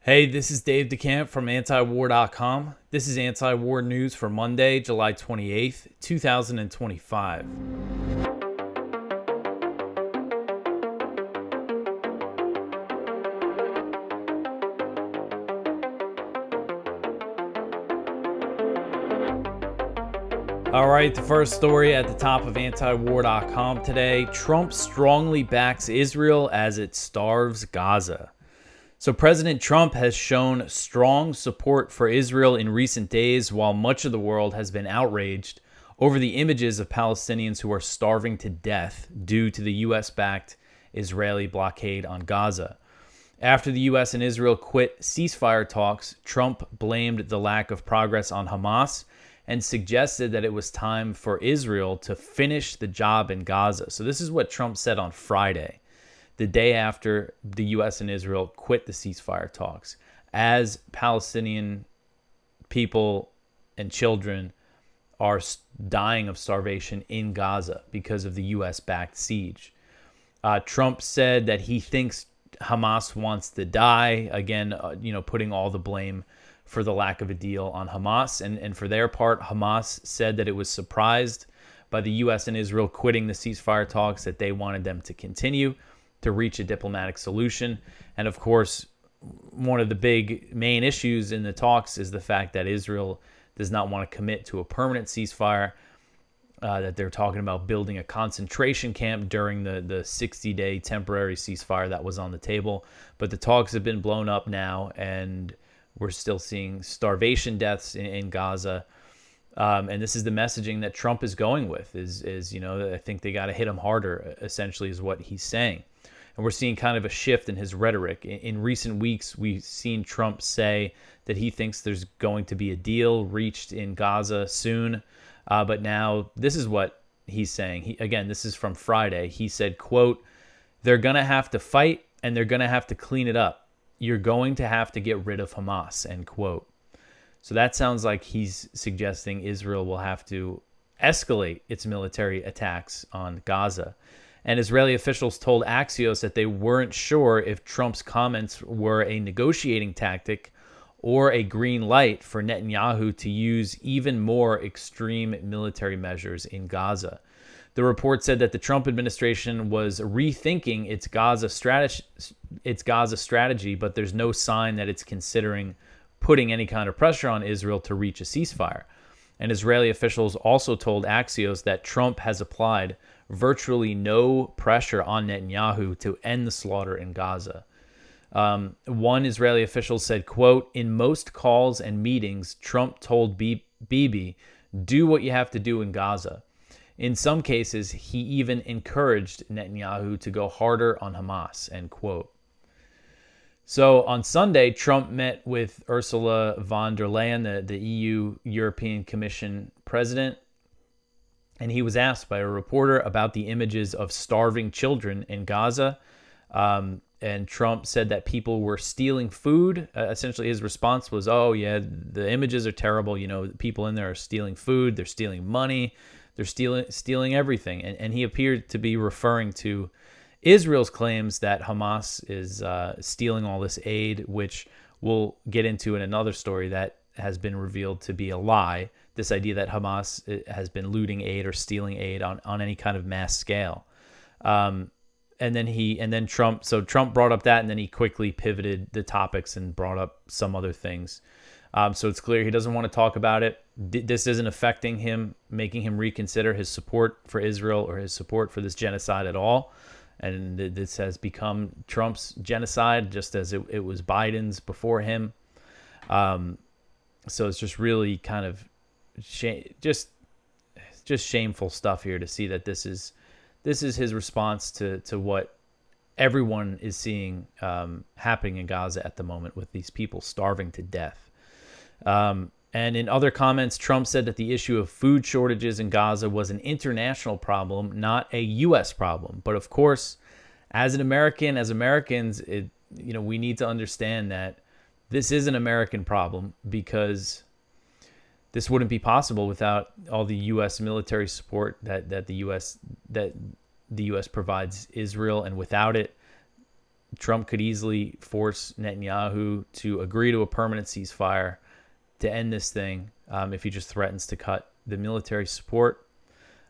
Hey, this is Dave DeCamp from antiwar.com. This is anti-war news for Monday, July 28th, 2025. All right, the first story at the top of antiwar.com today. Trump strongly backs Israel as it starves Gaza. So President Trump has shown strong support for Israel in recent days, while much of the world has been outraged over the images of Palestinians who are starving to death due to the U.S.-backed Israeli blockade on Gaza. After the U.S. and Israel quit ceasefire talks, Trump blamed the lack of progress on Hamas and suggested that it was time for Israel to finish the job in Gaza. So this is what Trump said on Friday, the day after the U.S. and Israel quit the ceasefire talks, as Palestinian people and children are dying of starvation in Gaza because of the U.S.-backed siege. Trump said that he thinks Hamas wants to die, again, putting all the blame for the lack of a deal on Hamas. And for their part, Hamas said that it was surprised by the U.S. and Israel quitting the ceasefire talks, that they wanted them to continue to reach a diplomatic solution. And of course, one of the big main issues in the talks is the fact that Israel does not want to commit to a permanent ceasefire, that they're talking about building a concentration camp during the 60-day temporary ceasefire that was on the table. But the talks have been blown up now, and we're still seeing starvation deaths in Gaza. And this is the messaging that Trump is going with, is I think they got to hit him harder, essentially, is what he's saying. And we're seeing kind of a shift in his rhetoric. In recent weeks, we've seen Trump say that he thinks there's going to be a deal reached in Gaza soon. But now this is what he's saying. Again, this is from Friday. He said, quote, "They're going to have to fight and they're going to have to clean it up. You're going to have to get rid of Hamas," end quote. So that sounds like he's suggesting Israel will have to escalate its military attacks on Gaza. And Israeli officials told Axios that they weren't sure if Trump's comments were a negotiating tactic or a green light for Netanyahu to use even more extreme military measures in Gaza. The report said that the Trump administration was rethinking its Gaza strategy, but there's no sign that it's considering putting any kind of pressure on Israel to reach a ceasefire. And Israeli officials also told Axios that Trump has applied virtually no pressure on Netanyahu to end the slaughter in Gaza. One Israeli official said, quote, "In most calls and meetings, Trump told Bibi, do what you have to do in Gaza. In some cases, he even encouraged Netanyahu to go harder on Hamas," end quote. So on Sunday, Trump met with Ursula von der Leyen, the EU European Commission president, and he was asked by a reporter about the images of starving children in Gaza. And Trump said that people were stealing food. Essentially, his response was, "Oh, yeah, the images are terrible. People in there are stealing food. They're stealing money. They're stealing everything." And he appeared to be referring to Israel's claims that Hamas is stealing all this aid, which we'll get into in another story that has been revealed to be a lie. This idea that Hamas has been looting aid or stealing aid on any kind of mass scale. And then Trump brought up that, and then he quickly pivoted the topics and brought up some other things. So it's clear he doesn't want to talk about it. This isn't affecting him, making him reconsider his support for Israel or his support for this genocide at all. And this has become Trump's genocide, just as it was Biden's before him. So it's just really kind of just shameful stuff here to see that this is his response to what everyone is seeing happening in Gaza at the moment, with these people starving to death. And in other comments, Trump said that the issue of food shortages in Gaza was an international problem, not a U.S. problem. But of course, as Americans, we need to understand that this is an American problem, because this wouldn't be possible without all the U.S. military support that the U.S. provides Israel, and without it, Trump could easily force Netanyahu to agree to a permanent ceasefire to end this thing if he just threatens to cut the military support.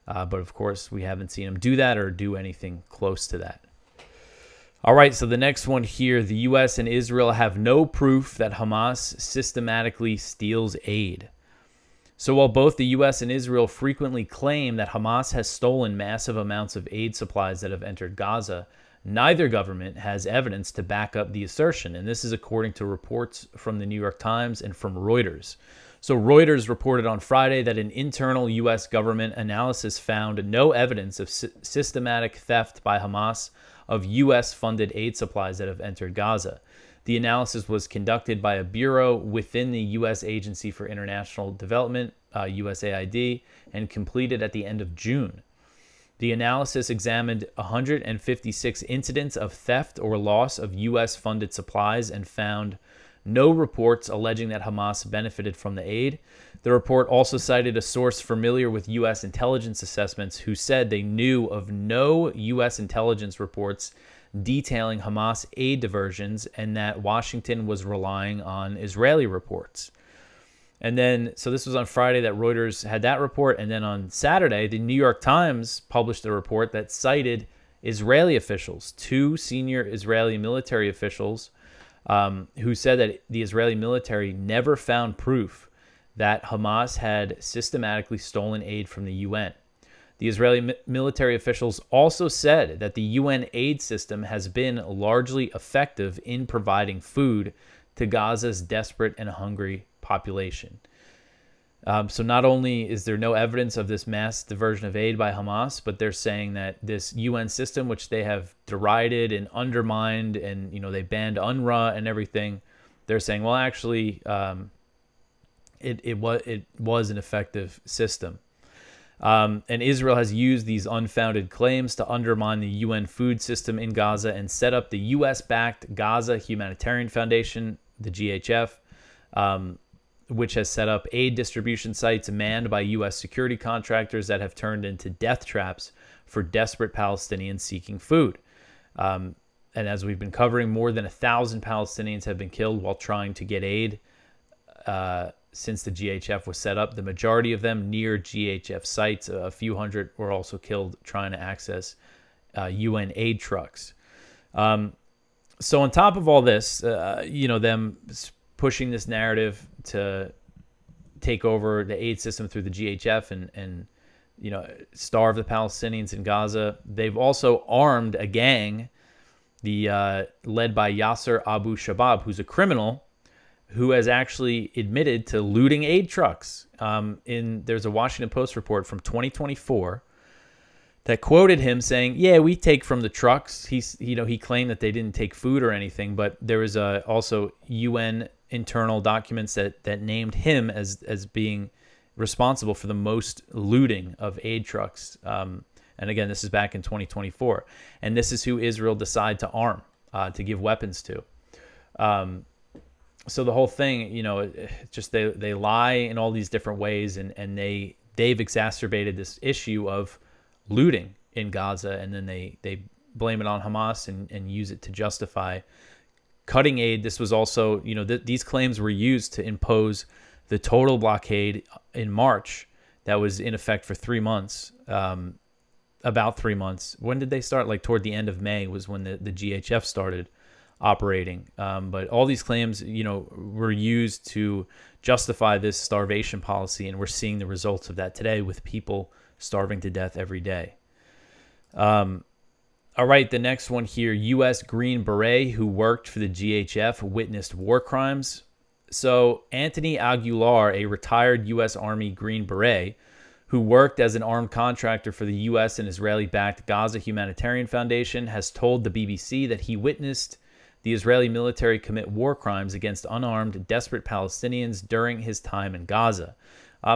But of course, we haven't seen him do that or do anything close to that. All right, so the next one here, the U.S. and Israel have no proof that Hamas systematically steals aid. So while both the U.S. and Israel frequently claim that Hamas has stolen massive amounts of aid supplies that have entered Gaza, neither government has evidence to back up the assertion. And this is according to reports from the New York Times and from Reuters. So Reuters reported on Friday that an internal U.S. government analysis found no evidence of systematic theft by Hamas of U.S.-funded aid supplies that have entered Gaza. The analysis was conducted by a bureau within the U.S. Agency for International Development, USAID, and completed at the end of June. The analysis examined 156 incidents of theft or loss of U.S.-funded supplies and found no reports alleging that Hamas benefited from the aid. The report also cited a source familiar with U.S. intelligence assessments who said they knew of no U.S. intelligence reports detailing Hamas aid diversions and that Washington was relying on Israeli reports. And then, so this was on Friday that Reuters had that report. And then on Saturday, the New York Times published a report that cited Israeli officials, two senior Israeli military officials, who said that the Israeli military never found proof that Hamas had systematically stolen aid from the UN. The Israeli military officials also said that the UN aid system has been largely effective in providing food to Gaza's desperate and hungry population. So not only is there no evidence of this mass diversion of aid by Hamas, but they're saying that this UN system, which they have derided and undermined, and they banned UNRWA and everything, they're saying, well, actually, it was an effective system. And Israel has used these unfounded claims to undermine the UN food system in Gaza and set up the U.S.-backed Gaza Humanitarian Foundation, the GHF, which has set up aid distribution sites manned by U.S. security contractors that have turned into death traps for desperate Palestinians seeking food. And as we've been covering, more than 1,000 Palestinians have been killed while trying to get aid since the GHF was set up. The majority of them near GHF sites. A few hundred were also killed trying to access UN aid trucks. So on top of all this, them pushing this narrative to take over the aid system through the GHF and starve the Palestinians in Gaza, they've also armed a gang, led by Yasser Abu Shabab, who's a criminal who has actually admitted to looting aid trucks. There's a Washington Post report from 2024 that quoted him saying, "Yeah, we take from the trucks." He claimed that they didn't take food or anything, but there was also UN internal documents that named him as being responsible for the most looting of aid trucks. And again, this is back in 2024, and this is who Israel decided to arm, to give weapons to. So the whole thing, just they lie in all these different ways, and they've exacerbated this issue of looting in Gaza, and then they blame it on Hamas and use it to justify cutting aid. This was also, these claims were used to impose the total blockade in March that was in effect for 3 months, about 3 months. When did they start? Like toward the end of May was when the GHF started operating. But all these claims, were used to justify this starvation policy, and we're seeing the results of that today with people starving to death every day. All right, the next one here, U.S. Green Beret who worked for the GHF witnessed war crimes. So Anthony Aguilar, a retired U.S. Army Green Beret who worked as an armed contractor for the U.S. and Israeli-backed Gaza Humanitarian Foundation, has told the BBC that he witnessed the Israeli military commit war crimes against unarmed, desperate Palestinians during his time in Gaza.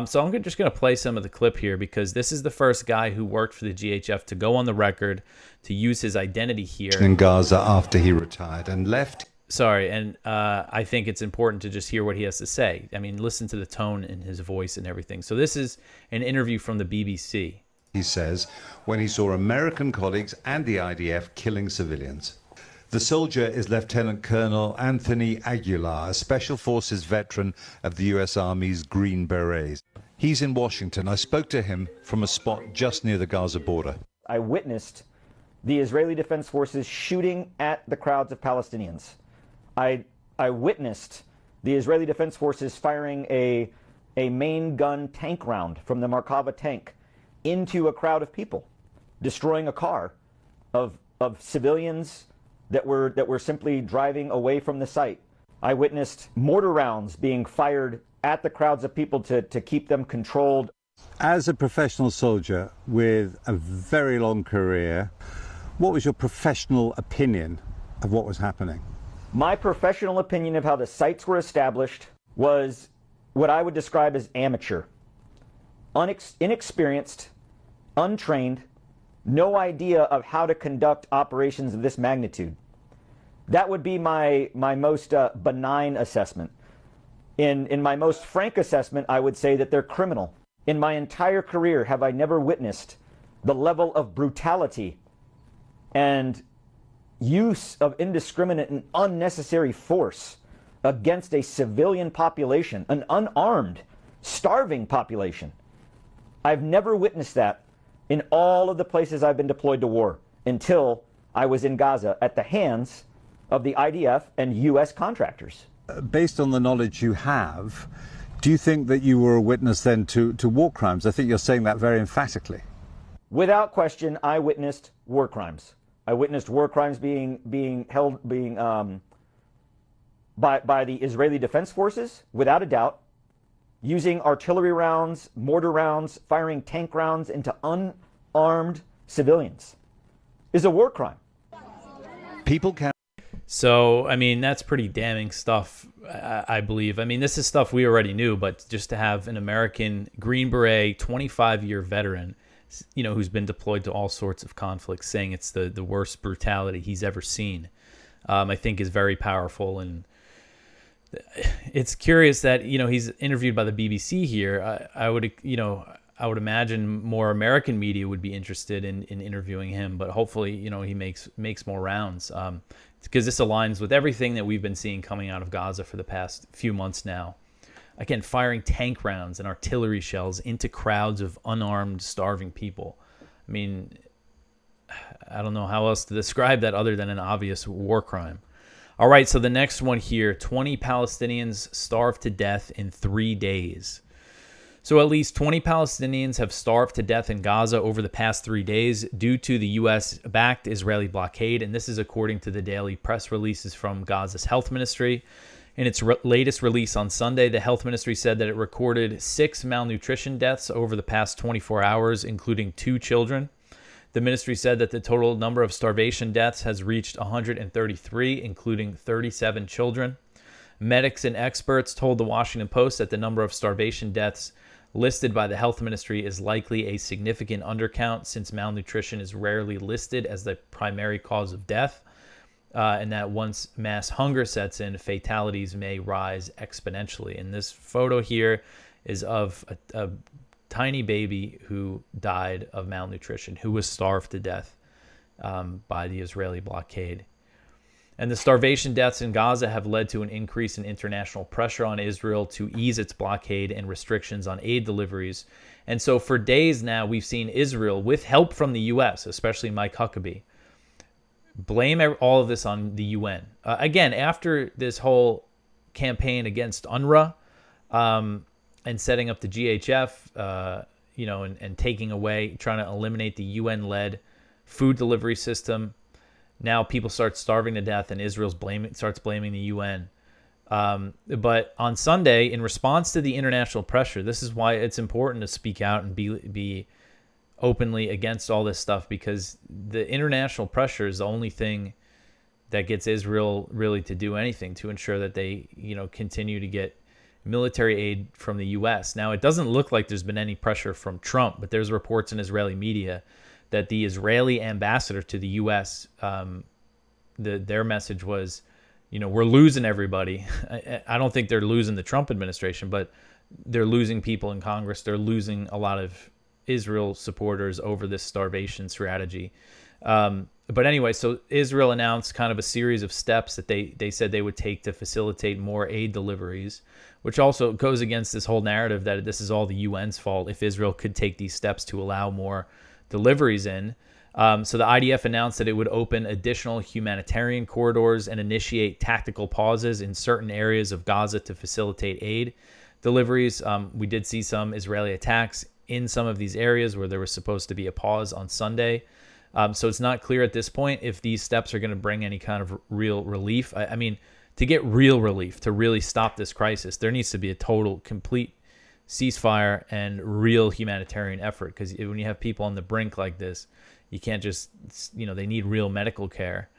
So I'm just going to play some of the clip here because this is the first guy who worked for the GHF to go on the record to use his identity here. In Gaza after he retired and left. Sorry, and I think it's important to just hear what he has to say. I mean, listen to the tone in his voice and everything. So this is an interview from the BBC. He says, when he saw American colleagues and the IDF killing civilians. The soldier is Lieutenant Colonel Anthony Aguilar, a Special Forces veteran of the U.S. Army's Green Berets. He's in Washington. I spoke to him from a spot just near the Gaza border. I witnessed the Israeli Defense Forces shooting at the crowds of Palestinians. I witnessed the Israeli Defense Forces firing a main gun tank round from the Markava tank into a crowd of people, destroying a car of civilians that were simply driving away from the site. I witnessed mortar rounds being fired at the crowds of people to keep them controlled. As a professional soldier with a very long career, what was your professional opinion of what was happening? My professional opinion of how the sites were established was what I would describe as amateur. Inexperienced, untrained, no idea of how to conduct operations of this magnitude. That would be my most benign assessment. In my most frank assessment, I would say that they're criminal. In my entire career, have I never witnessed the level of brutality and use of indiscriminate and unnecessary force against a civilian population, an unarmed, starving population. I've never witnessed that in all of the places I've been deployed to war until I was in Gaza at the hands of the IDF and U.S. contractors. Based on the knowledge you have, do you think that you were a witness then to war crimes? I think you're saying that very emphatically. Without question, I witnessed war crimes. I witnessed war crimes being by the Israeli Defense Forces, without a doubt, using artillery rounds, mortar rounds, firing tank rounds into unarmed civilians is a war crime. People can. So, I mean, that's pretty damning stuff, I believe. I mean, this is stuff we already knew, but just to have an American Green Beret, 25-year veteran, you know, who's been deployed to all sorts of conflicts, saying it's the worst brutality he's ever seen, I think is very powerful. And it's curious that, you know, he's interviewed by the BBC here. I would imagine more American media would be interested in interviewing him, but hopefully, you know, he makes more rounds. Because this aligns with everything that we've been seeing coming out of Gaza for the past few months now. Again, firing tank rounds and artillery shells into crowds of unarmed, starving people. I mean, I don't know how else to describe that other than an obvious war crime. All right, so the next one here, 20 Palestinians starved to death in 3 days. So at least 20 Palestinians have starved to death in Gaza over the past 3 days due to the U.S.-backed Israeli blockade, and this is according to the daily press releases from Gaza's health ministry. In its latest release on Sunday, the health ministry said that it recorded 6 malnutrition deaths over the past 24 hours, including 2 children. The ministry said that the total number of starvation deaths has reached 133, including 37 children. Medics and experts told the Washington Post that the number of starvation deaths listed by the health ministry is likely a significant undercount, since malnutrition is rarely listed as the primary cause of death, and that once mass hunger sets in, fatalities may rise exponentially. And this photo here is of a tiny baby who died of malnutrition, who was starved to death by the Israeli blockade. And the starvation deaths in Gaza have led to an increase in international pressure on Israel to ease its blockade and restrictions on aid deliveries. And so for days now, we've seen Israel, with help from the U.S., especially Mike Huckabee, blame all of this on the UN. Again, after this whole campaign against UNRWA and setting up the GHF, and taking away, trying to eliminate the UN-led food delivery system, now people start starving to death, and Israel starts blaming the UN. But on Sunday, in response to the international pressure, this is why it's important to speak out and be openly against all this stuff, because the international pressure is the only thing that gets Israel really to do anything to ensure that they, continue to get military aid from the U.S. Now, it doesn't look like there's been any pressure from Trump, but there's reports in Israeli media that the Israeli ambassador to the U.S., their message was, we're losing everybody. I don't think they're losing the Trump administration, but they're losing people in Congress. They're losing a lot of Israel supporters over this starvation strategy. But anyway, so Israel announced kind of a series of steps that they said they would take to facilitate more aid deliveries, which also goes against this whole narrative that this is all the UN's fault if Israel could take these steps to allow more deliveries in. So the IDF announced that it would open additional humanitarian corridors and initiate tactical pauses in certain areas of Gaza to facilitate aid deliveries. We did see some Israeli attacks in some of these areas where there was supposed to be a pause on Sunday. So it's not clear at this point if these steps are going to bring any kind of real relief. I mean, to get real relief, to really stop this crisis, there needs to be a total, complete ceasefire and real humanitarian effort. Because when you have people on the brink like this, you can't just, they need real medical care.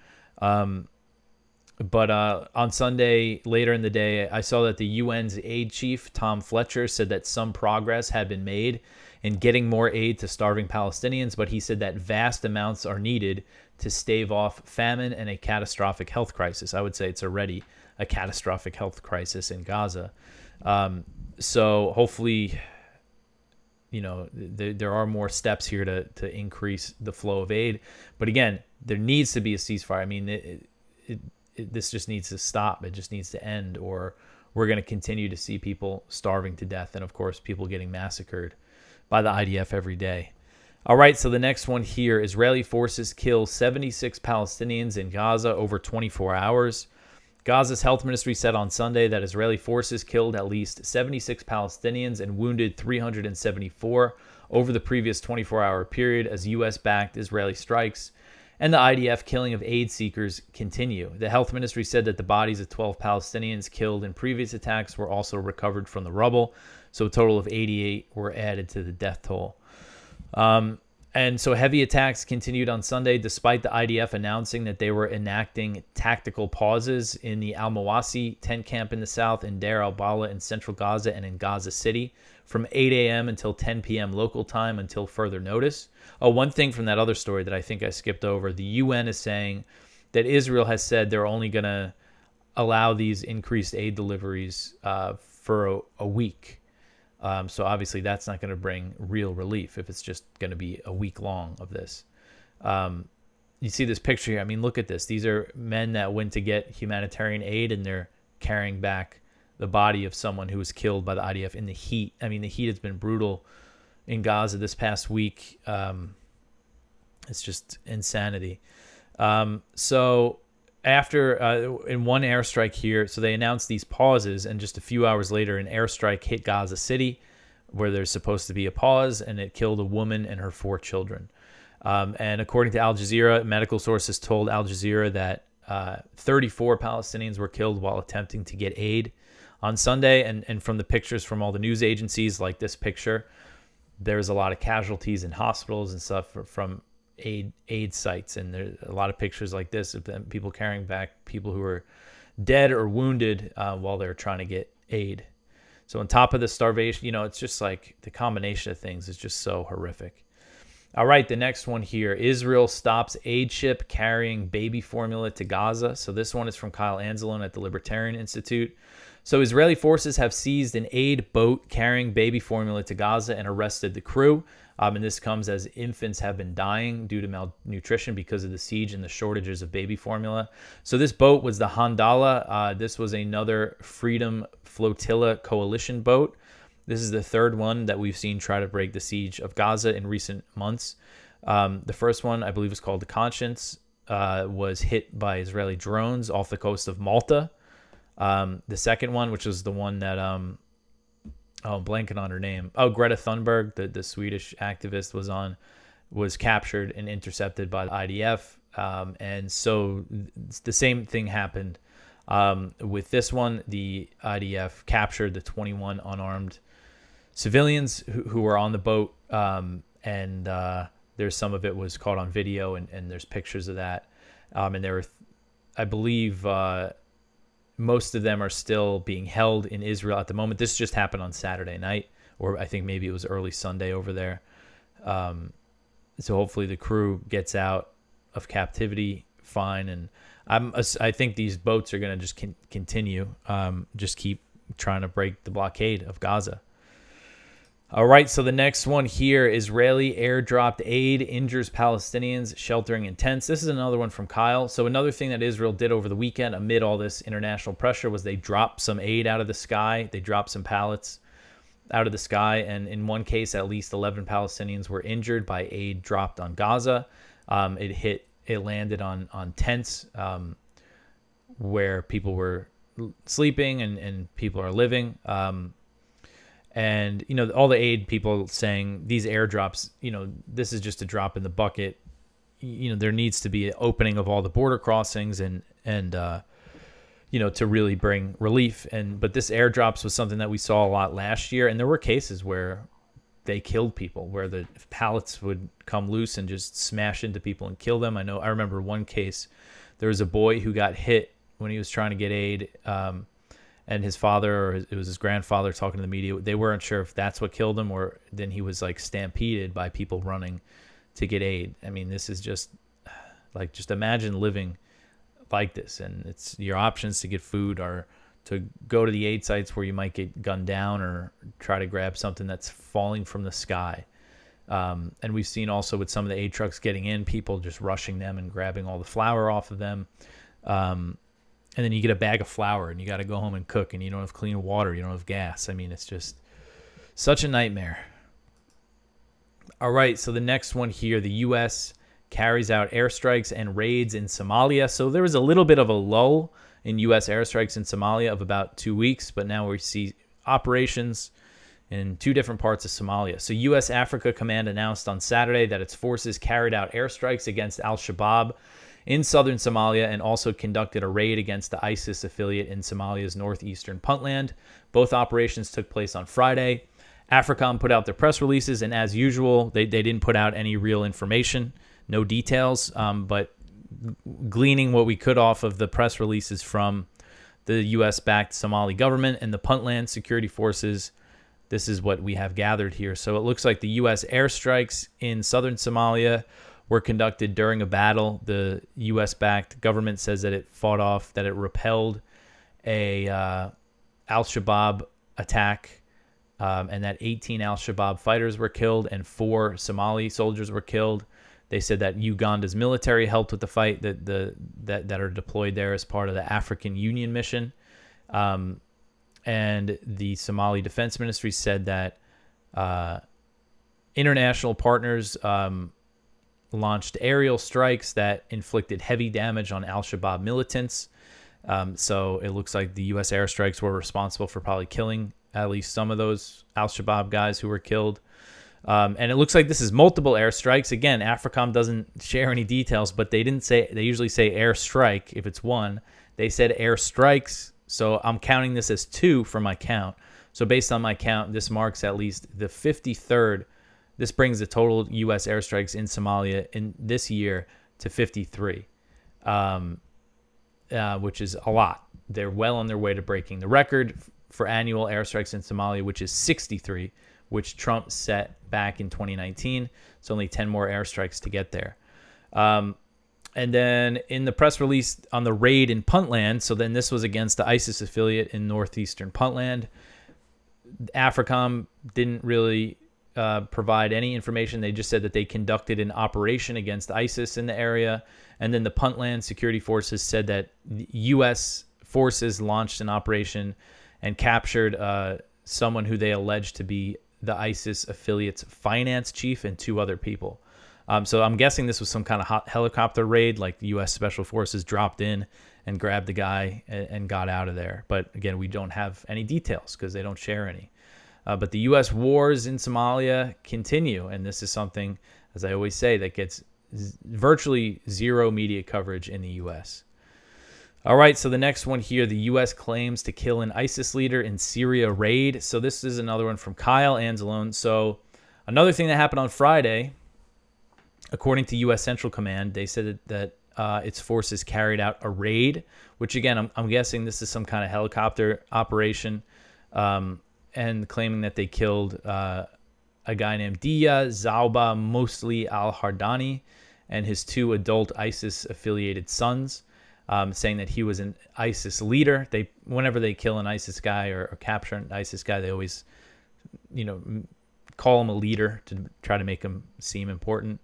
But on Sunday, later in the day, I saw that the UN's aid chief, Tom Fletcher, said that some progress had been made in getting more aid to starving Palestinians, but he said that vast amounts are needed to stave off famine and a catastrophic health crisis. I would say it's already a catastrophic health crisis in Gaza. So hopefully, there are more steps here to increase the flow of aid. But again, there needs to be a ceasefire. I mean, this just needs to stop. It just needs to end, or we're going to continue to see people starving to death and, of course, people getting massacred by the IDF every day. All right, so the next one here, Israeli forces kill 76 Palestinians in Gaza over 24 hours. Gaza's health ministry said on Sunday that Israeli forces killed at least 76 Palestinians and wounded 374 over the previous 24-hour period as U.S.-backed Israeli strikes and the IDF killing of aid seekers continue. The health ministry said that the bodies of 12 Palestinians killed in previous attacks were also recovered from the rubble, so a total of 88 were added to the death toll. And so heavy attacks continued on Sunday, despite the IDF announcing that they were enacting tactical pauses in the Al-Mawasi tent camp in the south, in Deir al-Balah in central Gaza, and in Gaza City from 8 a.m. until 10 p.m. local time until further notice. Oh, one thing from that other story that I think I skipped over, the UN is saying that Israel has said they're only going to allow these increased aid deliveries for a week. So obviously that's not going to bring real relief if it's just going to be a week long of this. You see this picture here. I mean, look at this. These are men that went to get humanitarian aid, and they're carrying back the body of someone who was killed by the IDF in the heat. I mean, the heat has been brutal in Gaza this past week. It's just insanity. So after in one airstrike here, so they announced these pauses, and just a few hours later, an airstrike hit Gaza City, where there's supposed to be a pause, and it killed a woman and her 4 children. And according to Al Jazeera, medical sources told Al Jazeera that 34 Palestinians were killed while attempting to get aid on Sunday. And from the pictures from all the news agencies, like this picture, there's a lot of casualties in hospitals and stuff from aid sites, and there's a lot of pictures like this of them, people carrying back people who are dead or wounded while they're trying to get aid. So on top of the starvation, it's just like the combination of things is just so horrific. All right, the next one here, Israel stops aid ship carrying baby formula to Gaza. So this one is from Kyle Anzalone at the Libertarian Institute. So Israeli forces have seized an aid boat carrying baby formula to Gaza and arrested the crew. And this comes as infants have been dying due to malnutrition because of the siege and the shortages of baby formula. So this boat was the Handala. This was another Freedom Flotilla coalition boat. This is the third one that we've seen try to break the siege of Gaza in recent months. The first one, I believe, was called the Conscience, was hit by Israeli drones off the coast of Malta. The second one, which was the one that... I'm blanking on her name. Oh, Greta Thunberg, the Swedish activist, was captured and intercepted by the IDF. And so the same thing happened with this one. The IDF captured the 21 unarmed civilians who were on the boat. And there's some of it was caught on video, and there's pictures of that. And there were, I believe... most of them are still being held in Israel at the moment. This just happened on Saturday night, or I think maybe it was early Sunday over there. So hopefully the crew gets out of captivity fine. And I think these boats are going to just continue, just keep trying to break the blockade of Gaza. All right, so the next one here, Israeli airdropped aid injures Palestinians sheltering in tents. This is another one from Kyle. So another thing that Israel did over the weekend amid all this international pressure was they dropped some aid out of the sky. They dropped some pallets out of the sky, and in one case, at least 11 Palestinians were injured by aid dropped on Gaza. It landed on tents where people were sleeping and people are living. And, all the aid people saying these airdrops, this is just a drop in the bucket. There needs to be an opening of all the border crossings and to really bring relief. But this airdrops was something that we saw a lot last year. And there were cases where they killed people, where the pallets would come loose and just smash into people and kill them. I remember one case, there was a boy who got hit when he was trying to get aid. And his father, or it was his grandfather, talking to the media. They weren't sure if that's what killed him, or then he was like stampeded by people running to get aid. I mean, this is just imagine living like this, and it's your options to get food are to go to the aid sites where you might get gunned down or try to grab something that's falling from the sky. And we've seen also with some of the aid trucks getting in, people just rushing them and grabbing all the flour off of them. And then you get a bag of flour and you got to go home and cook, and you don't have clean water. You don't have gas. I mean, it's just such a nightmare. All right. So the next one here, the U.S. carries out airstrikes and raids in Somalia. So there was a little bit of a lull in U.S. airstrikes in Somalia of about 2 weeks, but now we see operations in 2 different parts of Somalia. So U.S. Africa Command announced on Saturday that its forces carried out airstrikes against al-Shabaab in southern Somalia and also conducted a raid against the ISIS affiliate in Somalia's northeastern Puntland. Both operations took place on Friday. AFRICOM put out their press releases, and as usual, they didn't put out any real information, no details, but gleaning what we could off of the press releases from the U.S.-backed Somali government and the Puntland security forces, this is what we have gathered here. So it looks like the U.S. airstrikes in southern Somalia were conducted during a battle. The U.S.-backed government says that it fought off, that it repelled a al-Shabaab attack, and that 18 al-Shabaab fighters were killed and 4 Somali soldiers were killed. They said that Uganda's military helped with the fight that are deployed there as part of the African Union mission. And the Somali Defense Ministry said that international partners launched aerial strikes that inflicted heavy damage on al-Shabaab militants. So it looks like the U.S. airstrikes were responsible for probably killing at least some of those al-Shabaab guys who were killed. And it looks like this is multiple airstrikes. Again, AFRICOM doesn't share any details, but they didn't say, they usually say airstrike if it's one. They said airstrikes, so I'm counting this as 2 for my count. So based on my count, this marks at least the 53rd. This brings the total U.S. airstrikes in Somalia in this year to 53, which is a lot. They're well on their way to breaking the record for annual airstrikes in Somalia, which is 63, which Trump set back in 2019. It's only 10 more airstrikes to get there. And then in the press release on the raid in Puntland, so then this was against the ISIS affiliate in northeastern Puntland. AFRICOM didn't really provide any information. They just said that they conducted an operation against ISIS in the area. And then the Puntland security forces said that U.S. forces launched an operation and captured someone who they alleged to be the ISIS affiliate's finance chief and 2 other people. So I'm guessing this was some kind of helicopter raid, like the U.S. Special Forces dropped in and grabbed the guy and got out of there. But again, we don't have any details because they don't share any. But the U.S. wars in Somalia continue, and this is something, as I always say, that gets virtually zero media coverage in the U.S. All right, so the next one here, the U.S. claims to kill an ISIS leader in Syria raid. So this is another one from Kyle Anzalone. So another thing that happened on Friday, according to U.S. Central Command, they said that its forces carried out a raid, which again, I'm guessing this is some kind of helicopter operation, and claiming that they killed a guy named Dia Zauba Mosli al-Hardani and his 2 adult ISIS-affiliated sons, saying that he was an ISIS leader. Whenever they kill an ISIS guy or capture an ISIS guy, they always, call him a leader to try to make him seem important.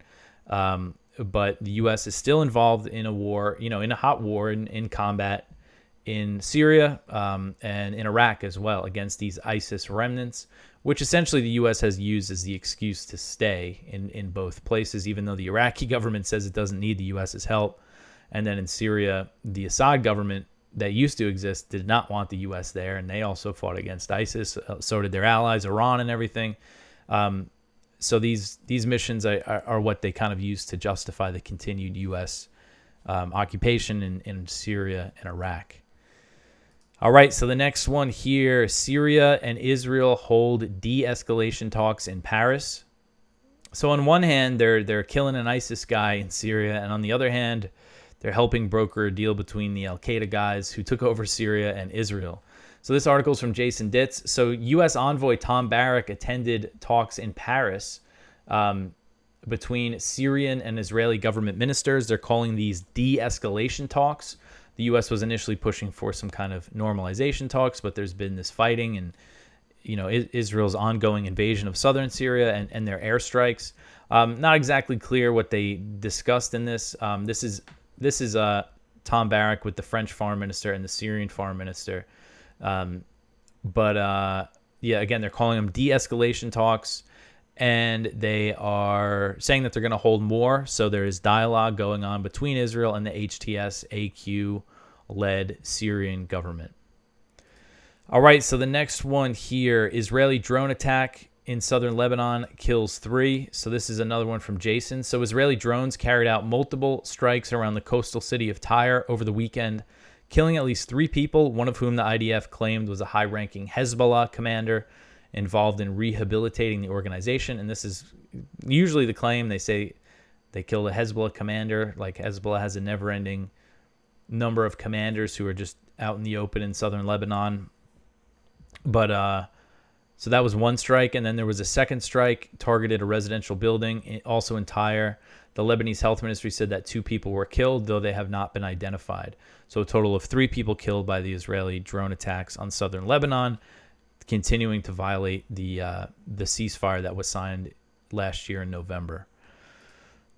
But the U.S. is still involved in a war, in a hot war in combat in Syria and in Iraq as well against these ISIS remnants, which essentially the U.S. has used as the excuse to stay in both places, even though the Iraqi government says it doesn't need the U.S.'s help. And then in Syria, the Assad government that used to exist did not want the U.S. there, and they also fought against ISIS. So did their allies, Iran and everything. So these missions are what they kind of use to justify the continued U.S. Occupation in Syria and Iraq. All right, so the next one here, Syria and Israel hold de-escalation talks in Paris. So on one hand, they're killing an ISIS guy in Syria, and on the other hand, they're helping broker a deal between the Al-Qaeda guys who took over Syria and Israel. So this article is from Jason Ditz. So U.S. envoy Tom Barrack attended talks in Paris between Syrian and Israeli government ministers. They're calling these de-escalation talks. The U.S. was initially pushing for some kind of normalization talks, but there's been this fighting and, Israel's ongoing invasion of southern Syria and their airstrikes. Not exactly clear what they discussed in this. This is Tom Barrack with the French foreign minister and the Syrian foreign minister. Again, they're calling them de-escalation talks, and they are saying that they're going to hold more. So there is dialogue going on between Israel and the HTS-AQ-led Syrian government. All right, so the next one here, Israeli drone attack in southern Lebanon kills 3. So this is another one from Jason. So Israeli drones carried out multiple strikes around the coastal city of Tyre over the weekend, killing at least 3 people, one of whom the IDF claimed was a high-ranking Hezbollah commander involved in rehabilitating the organization. And this is usually the claim. They say they killed a Hezbollah commander. Like Hezbollah has a never-ending number of commanders who are just out in the open in southern Lebanon. But so that was one strike, and then there was a second strike targeted a residential building, also in Tyre. The Lebanese health ministry said that 2 people were killed, though they have not been identified. So a total of 3 people killed by the Israeli drone attacks on southern Lebanon, continuing to violate the ceasefire that was signed last year in November.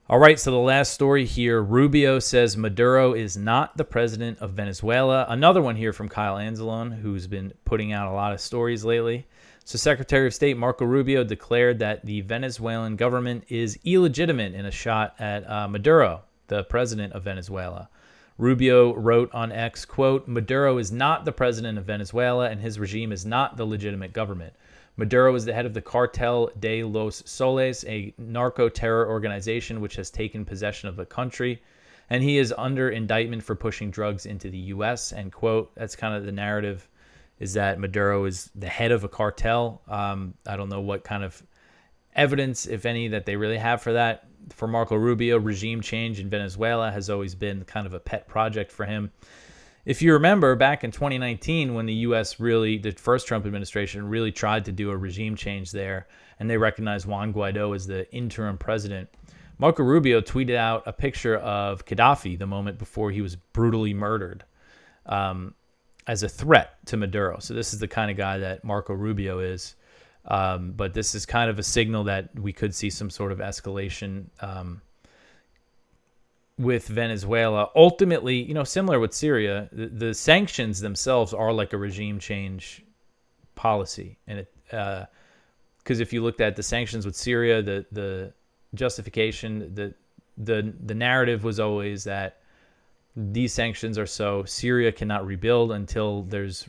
All right, so the last story here, Rubio says Maduro is not the president of Venezuela. Another one here from Kyle Anzalone, who's been putting out a lot of stories lately. So Secretary of State Marco Rubio declared that the Venezuelan government is illegitimate in a shot at Maduro, the president of Venezuela. Rubio wrote on X, quote, Maduro is not the president of Venezuela and his regime is not the legitimate government. Maduro is the head of the Cartel de los Soles, a narco-terror organization which has taken possession of the country, and he is under indictment for pushing drugs into the U.S., end quote. That's kind of the narrative, is that Maduro is the head of a cartel. I don't know what kind of evidence, if any, that they really have for that. For Marco Rubio, regime change in Venezuela has always been kind of a pet project for him. If you remember, back in 2019, when the U.S. the first Trump administration, really tried to do a regime change there, and they recognized Juan Guaido as the interim president, Marco Rubio tweeted out a picture of Gaddafi the moment before he was brutally murdered as a threat to Maduro. So this is the kind of guy that Marco Rubio is. But this is kind of a signal that we could see some sort of escalation with Venezuela. Ultimately, similar with Syria, the sanctions themselves are like a regime change policy. And because if you looked at the sanctions with Syria, the justification, the narrative was always that these sanctions are so Syria cannot rebuild until there's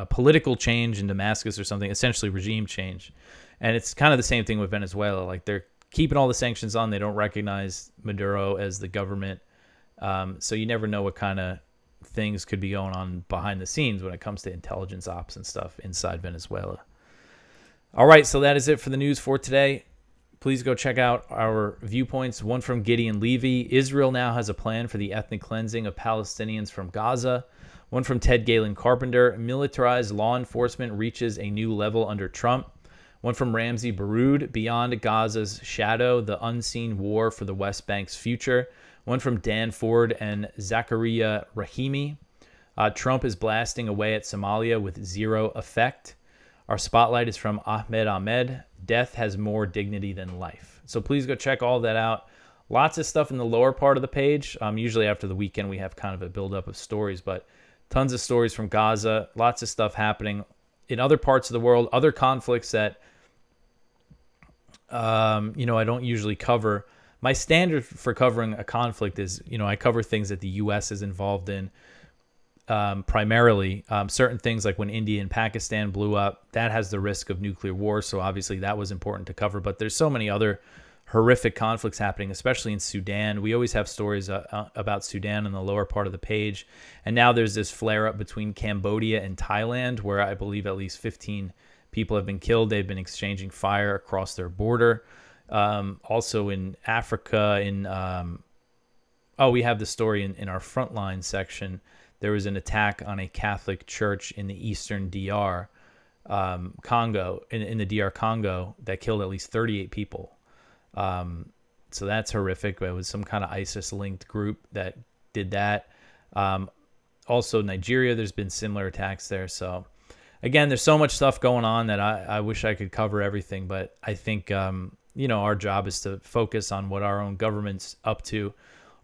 political change in Damascus or something, essentially regime change. And it's kind of the same thing with Venezuela. Like, they're keeping all the sanctions on. They don't recognize Maduro as the government. So you never know what kind of things could be going on behind the scenes when it comes to intelligence ops and stuff inside Venezuela. All right, so that is it for the news for today. Please go check out our viewpoints. One from Gideon Levy. Israel now has a plan for the ethnic cleansing of Palestinians from Gaza. One from Ted Galen Carpenter. Militarized law enforcement reaches a new level under Trump. One from Ramsey Baroud. Beyond Gaza's shadow, the unseen war for the West Bank's future. One from Dan Ford and Zakaria Rahimi. Trump is blasting away at Somalia with zero effect. Our spotlight is from Ahmed. Death has more dignity than life. So please go check all that out. Lots of stuff in the lower part of the page. Usually after the weekend, we have kind of a buildup of stories, but tons of stories from Gaza. Lots of stuff happening in other parts of the world, other conflicts that, I don't usually cover. My standard for covering a conflict is, I cover things that the U.S. is involved in. Primarily, certain things like when India and Pakistan blew up, that has the risk of nuclear war. So obviously that was important to cover. But there's so many other horrific conflicts happening, especially in Sudan. We always have stories about Sudan in the lower part of the page. And now there's this flare up between Cambodia and Thailand, where I believe at least 15 people have been killed. They've been exchanging fire across their border. Also in Africa, we have the story in our frontline section. There was an attack on a Catholic church in the eastern DR Congo, in the DR Congo, that killed at least 38 people. So that's horrific. It was some kind of ISIS-linked group that did that. Also, Nigeria, there's been similar attacks there. So, again, there's so much stuff going on that I wish I could cover everything. But I think, our job is to focus on what our own government's up to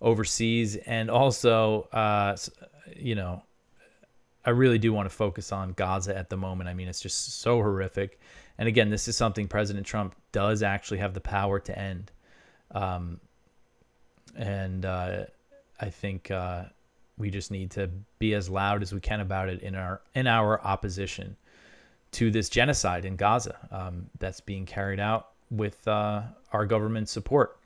overseas. And also, I really do want to focus on Gaza at the moment. I mean, it's just so horrific. And again, this is something President Trump does actually have the power to end. I think we just need to be as loud as we can about it in our opposition to this genocide in Gaza that's being carried out with our government support.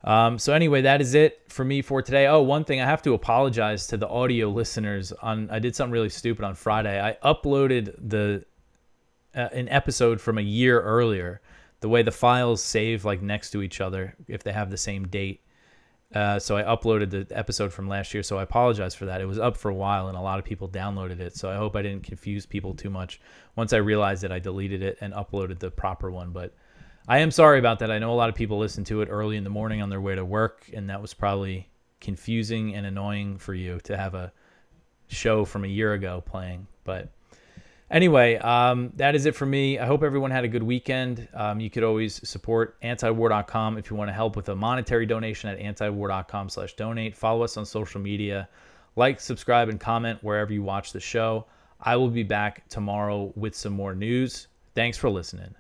So anyway, that is it for me for today. Oh, one thing, I have to apologize to the audio listeners. I did something really stupid on Friday. I uploaded an episode from a year earlier. The way the files save like next to each other if they have the same date. So I uploaded the episode from last year. So I apologize for that. It was up for a while and a lot of people downloaded it. So I hope I didn't confuse people too much. Once I realized it, I deleted it and uploaded the proper one. But I am sorry about that. I know a lot of people listen to it early in the morning on their way to work, and that was probably confusing and annoying for you to have a show from a year ago playing. But anyway, that is it for me. I hope everyone had a good weekend. You could always support antiwar.com if you want to help with a monetary donation at antiwar.com/donate. Follow us on social media. Like, subscribe, and comment wherever you watch the show. I will be back tomorrow with some more news. Thanks for listening.